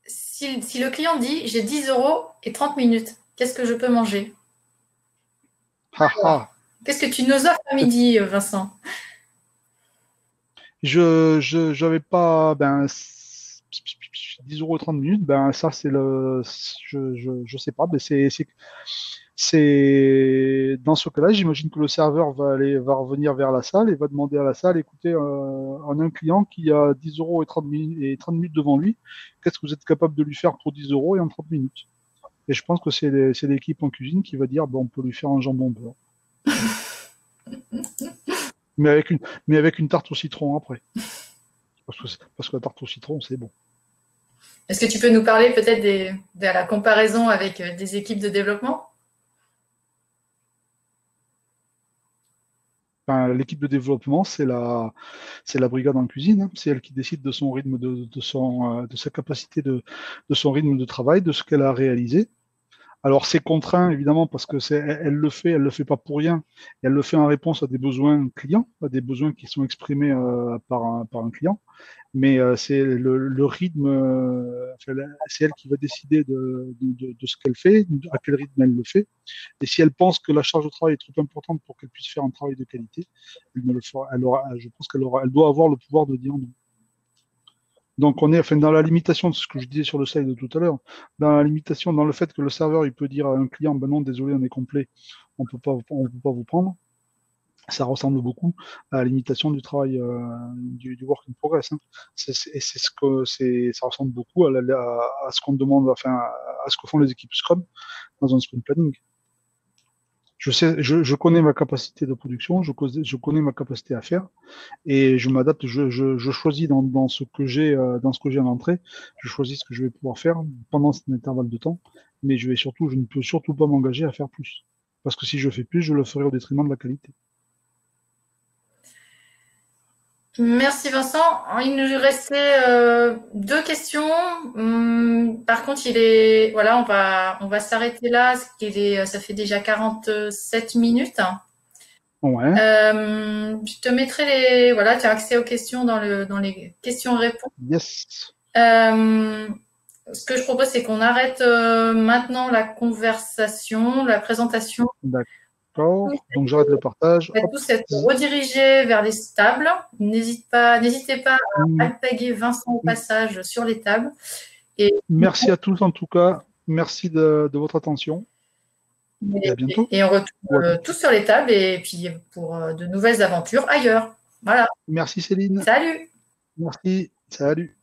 si le client dit j'ai 10 € et 30 minutes, qu'est-ce que je peux manger? Qu'est-ce que tu nous offres à midi, Vincent? J'avais pas 10 € et 30 minutes, ça c'est je sais pas, mais c'est dans ce cas-là, j'imagine que le serveur va revenir vers la salle et va demander à la salle, écoutez, on a un client qui a 10 € et 30 minutes devant lui, qu'est-ce que vous êtes capable de lui faire pour 10 € et en 30 minutes? Et je pense que c'est l'équipe en cuisine qui va dire, on peut lui faire un jambon beurre. mais avec une tarte au citron après. Parce que la tarte au citron, c'est bon. Est-ce que tu peux nous parler peut-être de la comparaison avec des équipes de développement? L'équipe de développement, c'est la brigade en cuisine. Hein. C'est elle qui décide de son rythme, de sa capacité, de son rythme de travail, de ce qu'elle a réalisé. Alors c'est contraint évidemment parce que elle le fait pas pour rien. Elle le fait en réponse à des besoins clients, à des besoins qui sont exprimés par un client. Mais c'est le rythme, c'est elle qui va décider de ce qu'elle fait, à quel rythme elle le fait. Et si elle pense que la charge de travail est trop importante pour qu'elle puisse faire un travail de qualité, elle ne le fera. Je pense elle doit avoir le pouvoir de dire non. Donc on est dans la limitation de ce que je disais sur le slide de tout à l'heure, dans la limitation, dans le fait que le serveur il peut dire à un client non, désolé, on est complet, on peut pas vous prendre. Ça ressemble beaucoup à la limitation du travail du work in progress. Hein. Ça ressemble beaucoup à ce qu'on demande, à ce que font les équipes Scrum dans un sprint planning. Je connais ma capacité de production, je connais ma capacité à faire, et je m'adapte. Je choisis dans ce que j'ai en entrée, je choisis ce que je vais pouvoir faire pendant cet intervalle de temps, mais je ne peux surtout pas m'engager à faire plus, parce que si je fais plus, je le ferai au détriment de la qualité. Merci Vincent. Il nous restait 2 questions. Par contre, on va s'arrêter là. Ça fait déjà 47 minutes. Ouais. Je te mettrai tu as accès aux questions dans les questions-réponses. Yes. Ce que je propose, c'est qu'on arrête maintenant la conversation, la présentation. D'accord. Donc j'arrête le partage. On va tous être redirigés vers les tables. N'hésitez pas à alpaguer Vincent au passage sur les tables. Merci à tous en tout cas. Merci de votre attention. Et à bientôt. Et on retrouve tous sur les tables et puis pour de nouvelles aventures ailleurs. Voilà. Merci Céline. Salut. Merci. Salut.